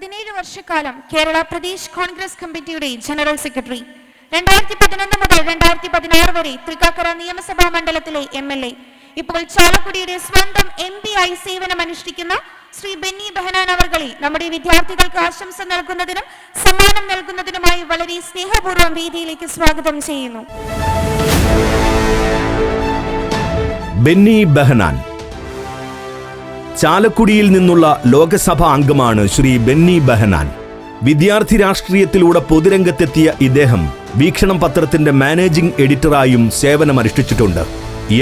17 വർഷക്കാലം കേരള പ്രദേശ് കോൺഗ്രസ് കമ്മിറ്റിയുടെ general secretary. 2011 മുതൽ 2016 വരെ തൃക്കാക്കര നിയമസഭാ മണ്ഡലത്തിലെ MLA. ഇപ്പോൾ ചാലക്കുടിയുടെ സ്വന്തം MP ആയി സേവനമനുഷ്ഠിക്കുന്ന ശ്രീ ബെന്നി ബെഹനാൻ അവർകളെ നമ്മുടെ വിദ്യാർത്ഥികൾക്ക് ആശംസ നൽകുന്നതിനും സമ്മാനം നൽകുന്നതിനുമായി വളരെ സ്നേഹപൂർവ്വം വേദിയിലേക്ക് സ്വാഗതം ചെയ്യുന്നു. ബെന്നി ബെഹനാൻ ചാലക്കുടിയിൽ നിന്നുള്ള ലോകസഭാ അംഗമാണ് ശ്രീ ബെന്നി ബെഹനാൻ. വിദ്യാർത്ഥി രാഷ്ട്രീയത്തിലൂടെ പൊതുരംഗത്തെത്തിയ ഇദ്ദേഹം വീക്ഷണം പത്രത്തിന്റെ മാനേജിംഗ് എഡിറ്ററായും സേവനമനുഷ്ഠിച്ചിട്ടുണ്ട്.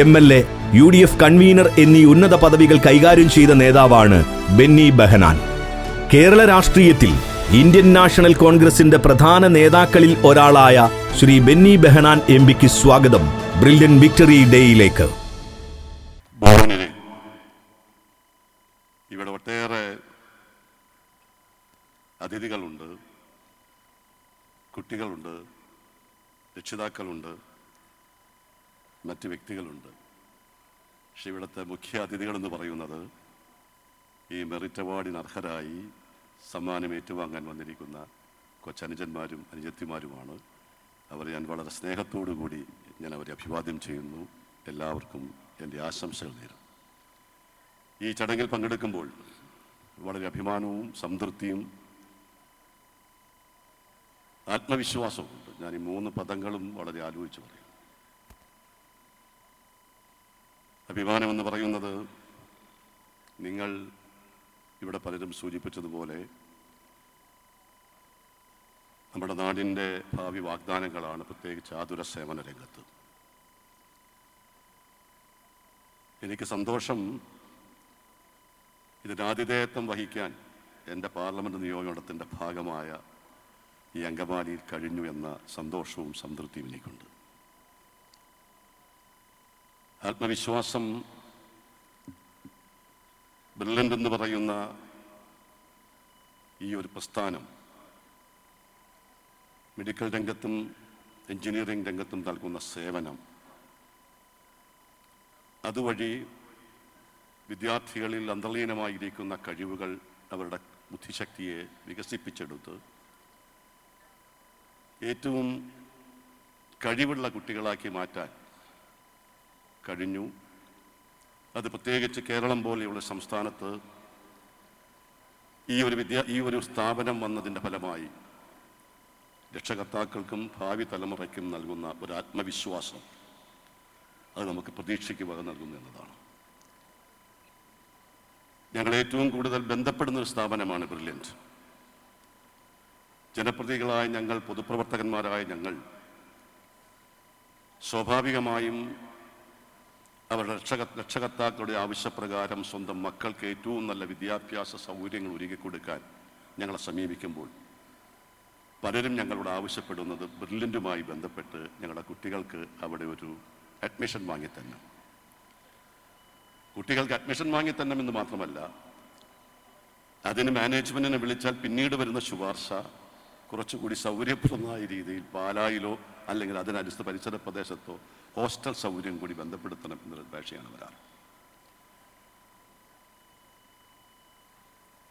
MLA, UDF കൺവീനർ എന്നീ ഉന്നത പദവികൾ കൈകാര്യം ചെയ്ത നേതാവാണ് ബെന്നി ബെഹനാൻ. കേരള രാഷ്ട്രീയത്തിൽ ഇന്ത്യൻ നാഷണൽ കോൺഗ്രസിന്റെ പ്രധാന നേതാക്കളിൽ ഒരാളായ ശ്രീ ബെന്നി ബെഹനാൻ MPക്ക് സ്വാഗതം ബ്രില്യൻ വിക്ടറി ഡേയിലേക്ക്. ഇവിടെ ഒട്ടേറെ അതിഥികളുണ്ട്, കുട്ടികളുണ്ട്, രക്ഷിതാക്കളുണ്ട്, മറ്റ് വ്യക്തികളുണ്ട്. പക്ഷെ ഇവിടുത്തെ മുഖ്യ അതിഥികളെന്ന് പറയുന്നത് ഈ മെറിറ്റ് അവാർഡിന് അർഹരായി സമ്മാനം ഏറ്റുവാങ്ങാൻ വന്നിരിക്കുന്ന കൊച്ചനുജന്മാരും അനുജത്തിമാരുമാണ്. അവരെ ഞാൻ വളരെ സ്നേഹത്തോടു കൂടി ഞാൻ അവരെ അഭിവാദ്യം ചെയ്യുന്നു. എല്ലാവർക്കും എൻ്റെ ആശംസകൾ നേരും. ഈ ചടങ്ങിൽ പങ്കെടുക്കുമ്പോൾ വളരെ അഭിമാനവും സംതൃപ്തിയും ആത്മവിശ്വാസവും ഉണ്ട്. ഞാൻ ഈ 3 പദങ്ങളും വളരെ ആലോചിച്ച് പറയും. അഭിമാനമെന്ന് പറയുന്നത് നിങ്ങൾ ഇവിടെ പലരും സൂചിപ്പിച്ചതുപോലെ നമ്മുടെ നാടിൻ്റെ ഭാവി വാഗ്ദാനങ്ങളാണ്, പ്രത്യേകിച്ച് ആതുര സേവന രംഗത്ത്. എനിക്ക് സന്തോഷം ഇതിന് ആതിഥേയത്വം വഹിക്കാൻ എൻ്റെ പാർലമെൻറ്റ് നിയോജകമണ്ഡലത്തിൻ്റെ ഭാഗമായ ഈ അങ്കമാലിയിൽ കഴിഞ്ഞു എന്ന സന്തോഷവും സംതൃപ്തിയും എനിക്കുണ്ട്. ആത്മവിശ്വാസം ബ്രില്യൻ്റ് എന്ന് പറയുന്ന ഈ ഒരു പ്രസ്ഥാനം മെഡിക്കൽ രംഗത്തും എഞ്ചിനീയറിംഗ് രംഗത്തും നൽകുന്ന സേവനം, അതുവഴി വിദ്യാർത്ഥികളിൽ അന്തർലീനമായിരിക്കുന്ന കഴിവുകൾ, അവരുടെ ബുദ്ധിശക്തിയെ വികസിപ്പിച്ചെടുത്ത് ഏറ്റവും കഴിവുള്ള കുട്ടികളാക്കി മാറ്റാൻ കഴിഞ്ഞു. അത് പ്രത്യേകിച്ച് കേരളം പോലെയുള്ള സംസ്ഥാനത്ത് ഈ ഒരു സ്ഥാപനം വന്നതിൻ്റെ ഫലമായി രക്ഷകർത്താക്കൾക്കും ഭാവി തലമുറയ്ക്കും നൽകുന്ന ഒരു ആത്മവിശ്വാസം, അത് നമുക്ക് പ്രതീക്ഷയ്ക്ക് വക നൽകുന്നു എന്നതാണ്. ഞങ്ങൾ ഏറ്റവും കൂടുതൽ ബന്ധപ്പെടുന്ന ഒരു സ്ഥാപനമാണ് ബ്രില്യൻ്റ്. ജനപ്രതിനിധികളായ ഞങ്ങൾ, പൊതുപ്രവർത്തകന്മാരായ ഞങ്ങൾ സ്വാഭാവികമായും അവരുടെ രക്ഷകർത്താക്കളുടെ ആവശ്യപ്രകാരം സ്വന്തം മക്കൾക്ക് ഏറ്റവും നല്ല വിദ്യാഭ്യാസ സൗകര്യങ്ങൾ ഒരുക്കി കൊടുക്കാൻ ഞങ്ങളെ സമീപിക്കുമ്പോൾ പലരും ഞങ്ങളോട് ആവശ്യപ്പെടുന്നത് ബ്രില്യൻ്റുമായി ബന്ധപ്പെട്ട് ഞങ്ങളുടെ കുട്ടികൾക്ക് അവിടെ ഒരു അഡ്മിഷൻ വാങ്ങിത്തന്നെ. കുട്ടികൾക്ക് അഡ്മിഷൻ വാങ്ങിത്തന്നെന്ന് മാത്രമല്ല, അതിന് മാനേജ്മെൻറ്റിനെ വിളിച്ചാൽ പിന്നീട് വരുന്ന ശുപാർശ കുറച്ചുകൂടി സൗകര്യപ്രദമായ രീതിയിൽ പാലായിലോ അല്ലെങ്കിൽ അതിനടുത്ത പരിസര പ്രദേശത്തോ ഹോസ്റ്റൽ സൗകര്യം കൂടി ബന്ധപ്പെടുത്തണം എന്നൊരു അപേക്ഷയാണ് വരാറ്.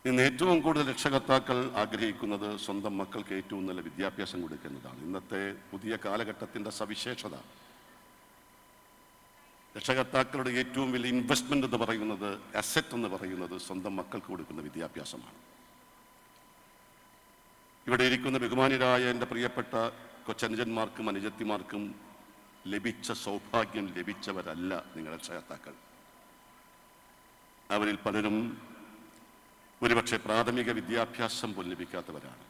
ഇന്ന് ഏറ്റവും കൂടുതൽ രക്ഷകർത്താക്കൾ ആഗ്രഹിക്കുന്നത് സ്വന്തം മക്കൾക്ക് ഏറ്റവും നല്ല വിദ്യാഭ്യാസം കൊടുക്കുന്നതാണ്. ഇന്നത്തെ പുതിയ കാലഘട്ടത്തിൻ്റെ സവിശേഷത, രക്ഷകർത്താക്കളുടെ ഏറ്റവും വലിയ ഇൻവെസ്റ്റ്മെൻ്റ് എന്ന് പറയുന്നത്, അസറ്റ് എന്ന് പറയുന്നത് സ്വന്തം മക്കൾക്ക് കൊടുക്കുന്ന വിദ്യാഭ്യാസമാണ്. ഇവിടെ ഇരിക്കുന്ന ബഹുമാന്യരായ എൻ്റെ പ്രിയപ്പെട്ട കൊച്ചനുജന്മാർക്കും അനുജത്തിമാർക്കും ലഭിച്ച സൗഭാഗ്യം ലഭിച്ചവരല്ല നിങ്ങൾ രക്ഷകർത്താക്കൾ. അവരിൽ പലരും ഒരുപക്ഷെ പ്രാഥമിക വിദ്യാഭ്യാസം പോലും ലഭിക്കാത്തവരാണ്.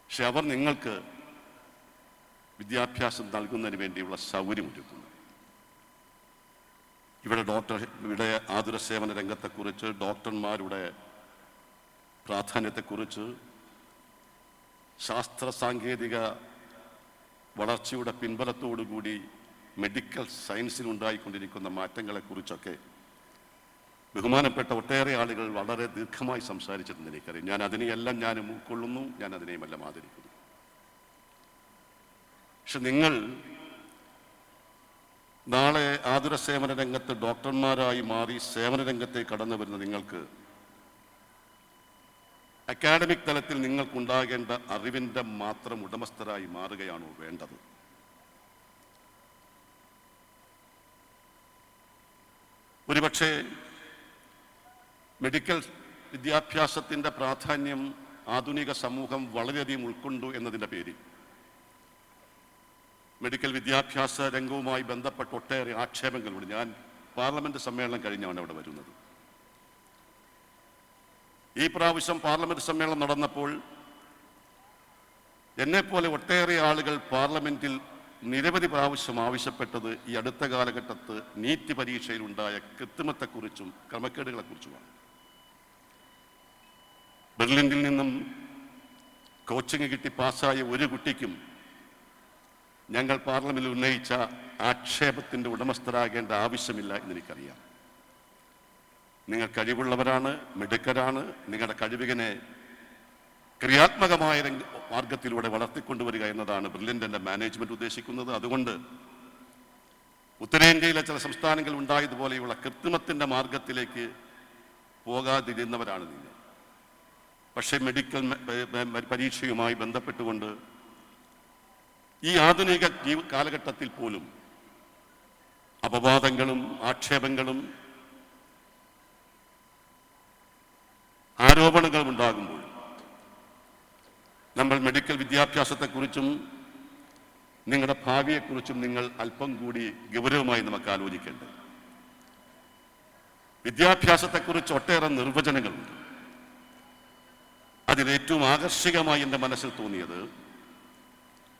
പക്ഷെ അവർ നിങ്ങൾക്ക് വിദ്യാഭ്യാസം നൽകുന്നതിന് വേണ്ടിയുള്ള സൗകര്യമൊരുക്കുന്നു. ഇവിടെ ആതുര സേവന രംഗത്തെക്കുറിച്ച്, ഡോക്ടർമാരുടെ പ്രാധാന്യത്തെക്കുറിച്ച്, ശാസ്ത്ര സാങ്കേതിക വളർച്ചയുടെ പിൻബലത്തോടുകൂടി മെഡിക്കൽ സയൻസിലുണ്ടായിക്കൊണ്ടിരിക്കുന്ന മാറ്റങ്ങളെക്കുറിച്ചൊക്കെ ബഹുമാനപ്പെട്ട ഒട്ടേറെ ആളുകൾ വളരെ ദീർഘമായി സംസാരിച്ചിട്ടുണ്ട്. എനിക്കറിയാം. ഞാൻ അതിനെയെല്ലാം ഞാനും ഉൾക്കൊള്ളുന്നു, ഞാൻ അതിനെയുമെല്ലാം ആദരിക്കുന്നു. പക്ഷെ നിങ്ങൾ നാളെ ആതുര സേവന രംഗത്ത് ഡോക്ടർമാരായി മാറി സേവന രംഗത്തേക്ക് കടന്നു വരുന്ന നിങ്ങൾക്ക് അക്കാഡമിക് തലത്തിൽ നിങ്ങൾക്കുണ്ടാകേണ്ട അറിവിൻ്റെ മാത്രം ഉടമസ്ഥരായി മാറുകയാണോ വേണ്ടത്? ഒരുപക്ഷെ മെഡിക്കൽ വിദ്യാഭ്യാസത്തിൻ്റെ പ്രാധാന്യം ആധുനിക സമൂഹം വളരെയധികം ഉൾക്കൊണ്ടു എന്നതിൻ്റെ പേരിൽ മെഡിക്കൽ വിദ്യാഭ്യാസ രംഗവുമായി ബന്ധപ്പെട്ട ഒട്ടേറെ ആക്ഷേപങ്ങളുണ്ട്. ഞാൻ പാർലമെന്റ് സമ്മേളനം കഴിഞ്ഞാണ് അവിടെ വരുന്നത്. ഈ പ്രാവശ്യം പാർലമെന്റ് സമ്മേളനം നടന്നപ്പോൾ എന്നെപ്പോലെ ഒട്ടേറെ ആളുകൾ പാർലമെന്റിൽ നിരവധി പ്രാവശ്യം ആവശ്യപ്പെട്ടത് ഈ അടുത്ത കാലഘട്ടത്ത് നീറ്റ് പരീക്ഷയിലുണ്ടായ കൃത്രിമത്തെക്കുറിച്ചും ക്രമക്കേടുകളെക്കുറിച്ചുമാണ്. ബെർലിനിൽ നിന്നും കോച്ചിങ് കിട്ടി പാസ്സായ ഒരു കുട്ടിക്കും ഞങ്ങൾ പാർലമെന്റിൽ ഉന്നയിച്ച ആക്ഷേപത്തിൻ്റെ ഉടമസ്ഥരാകേണ്ട ആവശ്യമില്ല എന്നെനിക്കറിയാം. നിങ്ങൾ കഴിവുള്ളവരാണ്, മിടുക്കരാണ്. നിങ്ങളുടെ കഴിവിനെ ക്രിയാത്മകമായ മാർഗത്തിലൂടെ വളർത്തിക്കൊണ്ടുവരിക എന്നതാണ് ബ്രില്യൻ്റിൻ്റെ മാനേജ്മെന്റ് ഉദ്ദേശിക്കുന്നത്. അതുകൊണ്ട് ഉത്തരേന്ത്യയിലെ ചില സംസ്ഥാനങ്ങൾ ഉണ്ടായതുപോലെയുള്ള കൃത്രിമത്തിൻ്റെ മാർഗത്തിലേക്ക് പോകാതിരുന്നവരാണ് നിങ്ങൾ. പക്ഷേ മെഡിക്കൽ പരീക്ഷയുമായി ബന്ധപ്പെട്ടുകൊണ്ട് ഈ ആധുനിക കാലഘട്ടത്തിൽ പോലും അപവാദങ്ങളും ആക്ഷേപങ്ങളും ആരോപണങ്ങളും ഉണ്ടാകുമ്പോൾ നമ്മൾ മെഡിക്കൽ വിദ്യാഭ്യാസത്തെക്കുറിച്ചും നിങ്ങളുടെ ഭാവിയെക്കുറിച്ചും നിങ്ങൾ അല്പം കൂടി ഗൗരവമായി നമുക്ക് ആലോചിക്കേണ്ടത്. വിദ്യാഭ്യാസത്തെക്കുറിച്ച് ഒട്ടേറെ നിർവചനങ്ങളുണ്ട്. അതിലേറ്റവും ആകർഷകമായി എൻ്റെ മനസ്സിൽ തോന്നിയത്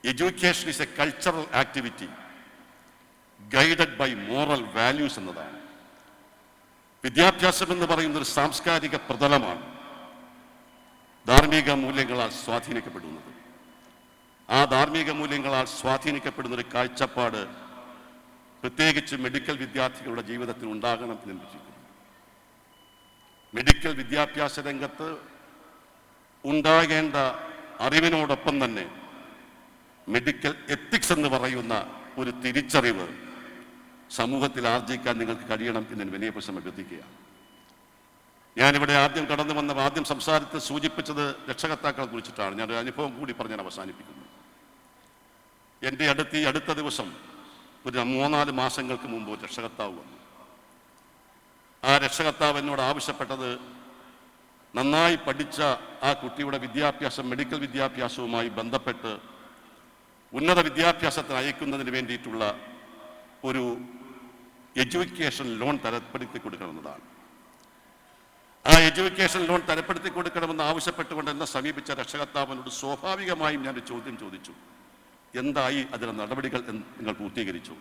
education is a cultural activity guided by moral values എന്നതാണ്. വിദ്യാഭ്യാസം എന്ന് പറയുന്ന ഒരു സാംസ്കാരിക പ്രതലമാണ്, ധാർമ്മിക മൂല്യങ്ങളാൽ സ്വാധീനിക്കപ്പെടുന്നത്. ആ ധാർമ്മിക മൂല്യങ്ങളാൽ സ്വാധീനിക്കപ്പെടുന്ന ഒരു കാഴ്ചപ്പാട് പ്രത്യേകിച്ച് മെഡിക്കൽ വിദ്യാർത്ഥികളുടെ ജീവിതത്തിൽ ഉണ്ടാകണം എന്ന് വിശ്വസിക്കുന്നു. മെഡിക്കൽ വിദ്യാഭ്യാസ രംഗത്ത് ഉണ്ടാകേണ്ട അറിവിനോടൊപ്പം തന്നെ മെഡിക്കൽ എത്തിക്സ് എന്ന് പറയുന്ന ഒരു തിരിച്ചറിവ് സമൂഹത്തിൽ ആർജിക്കാൻ നിങ്ങൾക്ക് കഴിയണം എന്ന് വിനയപ്രശ്നം അഭ്യർത്ഥിക്കുകയാണ്. ഞാനിവിടെ ആദ്യം സംസാരത്തിൽ സൂചിപ്പിച്ചത് രക്ഷകർത്താക്കളെ കുറിച്ചിട്ടാണ്. ഞാനൊരു അനുഭവം കൂടി പറഞ്ഞ് ഞാൻ അവസാനിപ്പിക്കുന്നു. എൻ്റെ അടുത്ത ദിവസം ഒരു 3-4 മാസങ്ങൾക്ക് മുമ്പ് ഒരു രക്ഷകർത്താവ് വന്നു. ആ രക്ഷകർത്താവ് എന്നോട് ആവശ്യപ്പെട്ടത് നന്നായി പഠിച്ച ആ കുട്ടിയുടെ വിദ്യാഭ്യാസം, മെഡിക്കൽ വിദ്യാഭ്യാസവുമായി ബന്ധപ്പെട്ട് ഉന്നത വിദ്യാഭ്യാസത്തിന് അയക്കുന്നതിന് വേണ്ടിയിട്ടുള്ള ഒരു എഡ്യൂക്കേഷൻ ലോൺ തരപ്പെടുത്തി കൊടുക്കണമെന്നതാണ്. ആ എഡ്യൂക്കേഷൻ ലോൺ തരപ്പെടുത്തി കൊടുക്കണമെന്ന് ആവശ്യപ്പെട്ടുകൊണ്ട് എന്നെ സമീപിച്ച രക്ഷകർത്താവിനോട് സ്വാഭാവികമായും ഞാനൊരു ചോദ്യം ചോദിച്ചു, എന്തായി അതിലെ നടപടികൾ നിങ്ങൾ പൂർത്തീകരിച്ചു?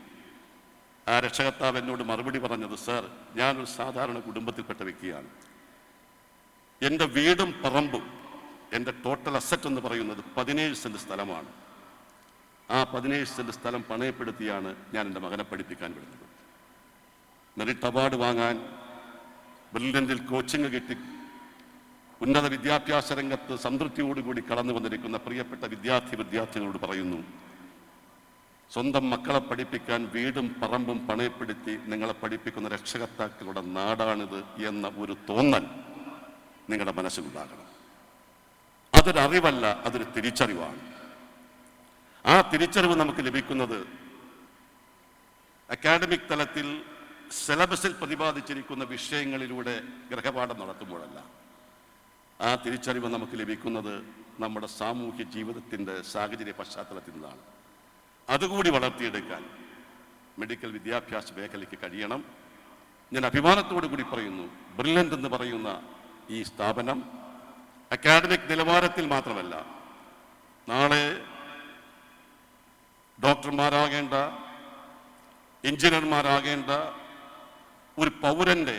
ആ രക്ഷകർത്താവ് എന്നോട് മറുപടി പറഞ്ഞത്, സർ, ഞാനൊരു സാധാരണ കുടുംബത്തിൽപ്പെട്ട വ്യക്തിയാണ്. എൻ്റെ വീടും പറമ്പും എൻ്റെ ടോട്ടൽ അസറ്റ് എന്ന് പറയുന്നത് 17 സെന്റ് സ്ഥലമാണ്. ആ 17 സെന്റ് സ്ഥലം പണയപ്പെടുത്തിയാണ് ഞാൻ എൻ്റെ മകനെ പഠിപ്പിക്കാൻ വിടുന്നത്. മെറിറ്റ് അവാർഡ് വാങ്ങാൻ ബ്രില്യന്റിൽ കോച്ചിങ് കിട്ടി ഉന്നത വിദ്യാഭ്യാസ രംഗത്ത് സംതൃപ്തിയോടുകൂടി കടന്നു വന്നിരിക്കുന്ന പ്രിയപ്പെട്ട വിദ്യാർത്ഥികളോട് പറയുന്നു, സ്വന്തം മക്കളെ പഠിപ്പിക്കാൻ വീടും പറമ്പും പണയപ്പെടുത്തി നിങ്ങളെ പഠിപ്പിക്കുന്ന രക്ഷകർത്താക്കളുടെ നാടാണിത് എന്ന ഒരു തോന്നൽ നിങ്ങളുടെ മനസ്സിലുണ്ടാകണം. അതൊരറിവല്ല, അതൊരു തിരിച്ചറിവാണ്. ആ തിരിച്ചറിവ് നമുക്ക് ലഭിക്കുന്നത് അക്കാഡമിക് തലത്തിൽ സിലബസിൽ പ്രതിപാദിച്ചിരിക്കുന്ന വിഷയങ്ങളിലൂടെ ഗൃഹപാഠം നടത്തുമ്പോഴല്ല. ആ തിരിച്ചറിവ് നമുക്ക് ലഭിക്കുന്നത് നമ്മുടെ സാമൂഹ്യ ജീവിതത്തിൻ്റെ സാഹചര്യ പശ്ചാത്തലത്തിൽ നിന്നാണ്. അതുകൂടി വളർത്തിയെടുക്കാൻ മെഡിക്കൽ വിദ്യാഭ്യാസ മേഖലയ്ക്ക് കഴിയണം. ഞാൻ അഭിമാനത്തോടു കൂടി പറയുന്നു, ബ്രില്യൻ്റ് എന്ന് പറയുന്ന ഈ സ്ഥാപനം അക്കാഡമിക് നിലവാരത്തിൽ മാത്രമല്ല, നാളെ ഡോക്ടർമാരാകേണ്ട, എഞ്ചിനീയർമാരാകേണ്ട ഒരു പൗരന്റെ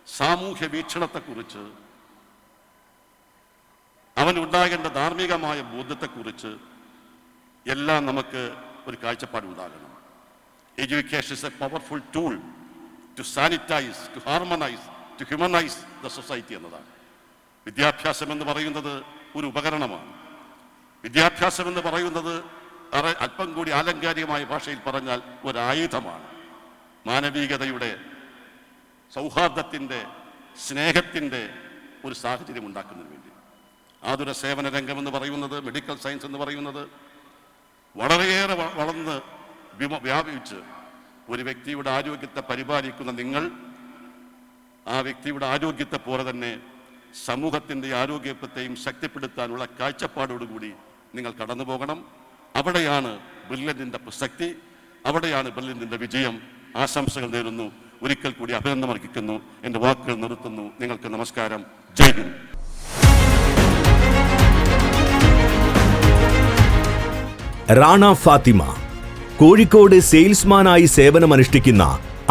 സാമൂഹ്യ വീക്ഷണത്തെക്കുറിച്ച്, അവനുണ്ടാകേണ്ട ധാർമ്മികമായ ബോധ്യത്തെക്കുറിച്ച് എല്ലാം നമുക്ക് ഒരു കാഴ്ചപ്പാടുണ്ടാകണം. Education is a powerful tool to sanitise, to harmonise, to humanise the society എന്നതാണ്. വിദ്യാഭ്യാസം എന്ന് പറയുന്നത് ഒരു ഉപകരണമാണ്. വിദ്യാഭ്യാസം എന്ന് പറയുന്നത് അല്പം കൂടി ആലങ്കാരികമായ ഭാഷയിൽ പറഞ്ഞാൽ ഒരായുധമാണ്. മാനവികതയുടെ, സൗഹാർദ്ദത്തിൻ്റെ, സ്നേഹത്തിൻ്റെ ഒരു സാഹചര്യം ഉണ്ടാക്കുന്നതിന് വേണ്ടി. ആതുര സേവന രംഗമെന്ന് പറയുന്നത്, മെഡിക്കൽ സയൻസ് എന്ന് പറയുന്നത് വളരെയേറെ വളർന്ന് വ്യാപിച്ച് ഒരു വ്യക്തിയുടെ ആരോഗ്യത്തെ പരിപാലിക്കുന്ന നിങ്ങൾ ആ വ്യക്തിയുടെ ആരോഗ്യത്തെ പോലെ തന്നെ സമൂഹത്തിൻ്റെ ആരോഗ്യത്തെയും ശക്തിപ്പെടുത്താനുള്ള കാഴ്ചപ്പാടോടുകൂടി നിങ്ങൾ കടന്നു പോകണം. അവിടെയാണ് ബ്രില്യൻറ്റിൻ്റെ പ്രസക്തി, അവിടെയാണ് ബ്രില്യൻറ്റിൻ്റെ വിജയം. ആശംസകൾ നേരുന്നു, ഒരിക്കൽ കൂടി അഭിനന്ദനം അർപ്പിക്കുന്നു. എൻ്റെ വാക്കുകൾ നിർത്തുന്നു. നിങ്ങൾക്ക് നമസ്കാരം. ജയ് ഹിന്ദ്. റാണ ഫാത്തിമ. കോഴിക്കോട് സെയിൽസ്മാനായി സേവനമനുഷ്ഠിക്കുന്ന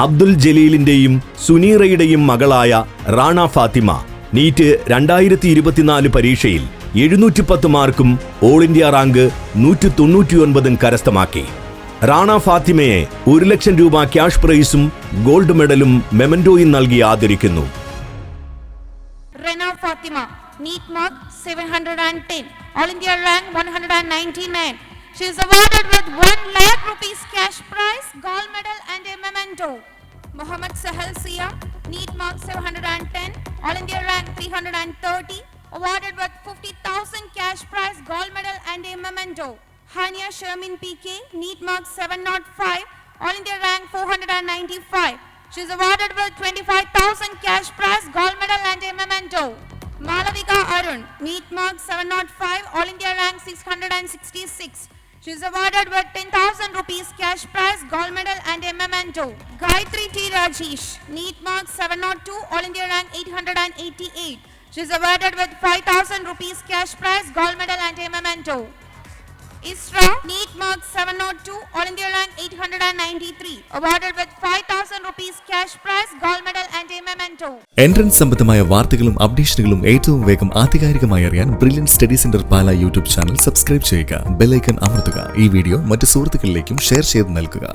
അബ്ദുൽ ജലീലിന്റെയും സുനീറയുടെയും മകളായ റാണ ഫാത്തിമ നീറ്റ് 2024 പരീക്ഷയിൽ 710 മാർക്കും ഓൾ ഇന്ത്യ റാങ്ക് 199 കരസ്ഥമാക്കി. റാണ ഫാത്തിമയെ 1 ലക്ഷം രൂപ ക്യാഷ് പ്രൈസും ഗോൾഡ് മെഡലും മെമന്റോയും നൽകി ആദരിക്കുന്നു. Rena Fathima, NEET mark 710, all India rank 199. She is awarded with 1 lakh rupees cash prize, gold medal and a memento. Muhammad Sahal Sia, NEET mark 710, All India rank 330, awarded with 50,000 cash prize, gold medal and a memento. Hania Shermin PK, NEET mark 705, All India rank 495. She is awarded with 25,000 cash prize, gold medal and a memento. Malavika Arun, NEET mark 705, All India rank 666. She is awarded with 10,000 rupees cash prize, gold medal and a memento. Gayatri T. Rajesh, NEET mark 702, All India rank 888. She is awarded with 5,000 rupees cash prize, gold medal and a memento. Isra, NEET mark 702, All India rank 893, awarded with 5,000 rupees cash prize, gold medal and a memento. Entrance സംബന്ധമായ വാർത്തകളും അപ്ഡേഷനുകളും ഏറ്റവും വേഗം ആധികാരികമായി അറിയാൻ brilliant study centre പാല YouTube channel subscribe ചെയ്യുക. Bell icon അമർത്തുക. ഈ video മറ്റ് സുഹൃത്തുക്കളിലേക്കും ഷെയർ ചെയ്ത് നൽകുക.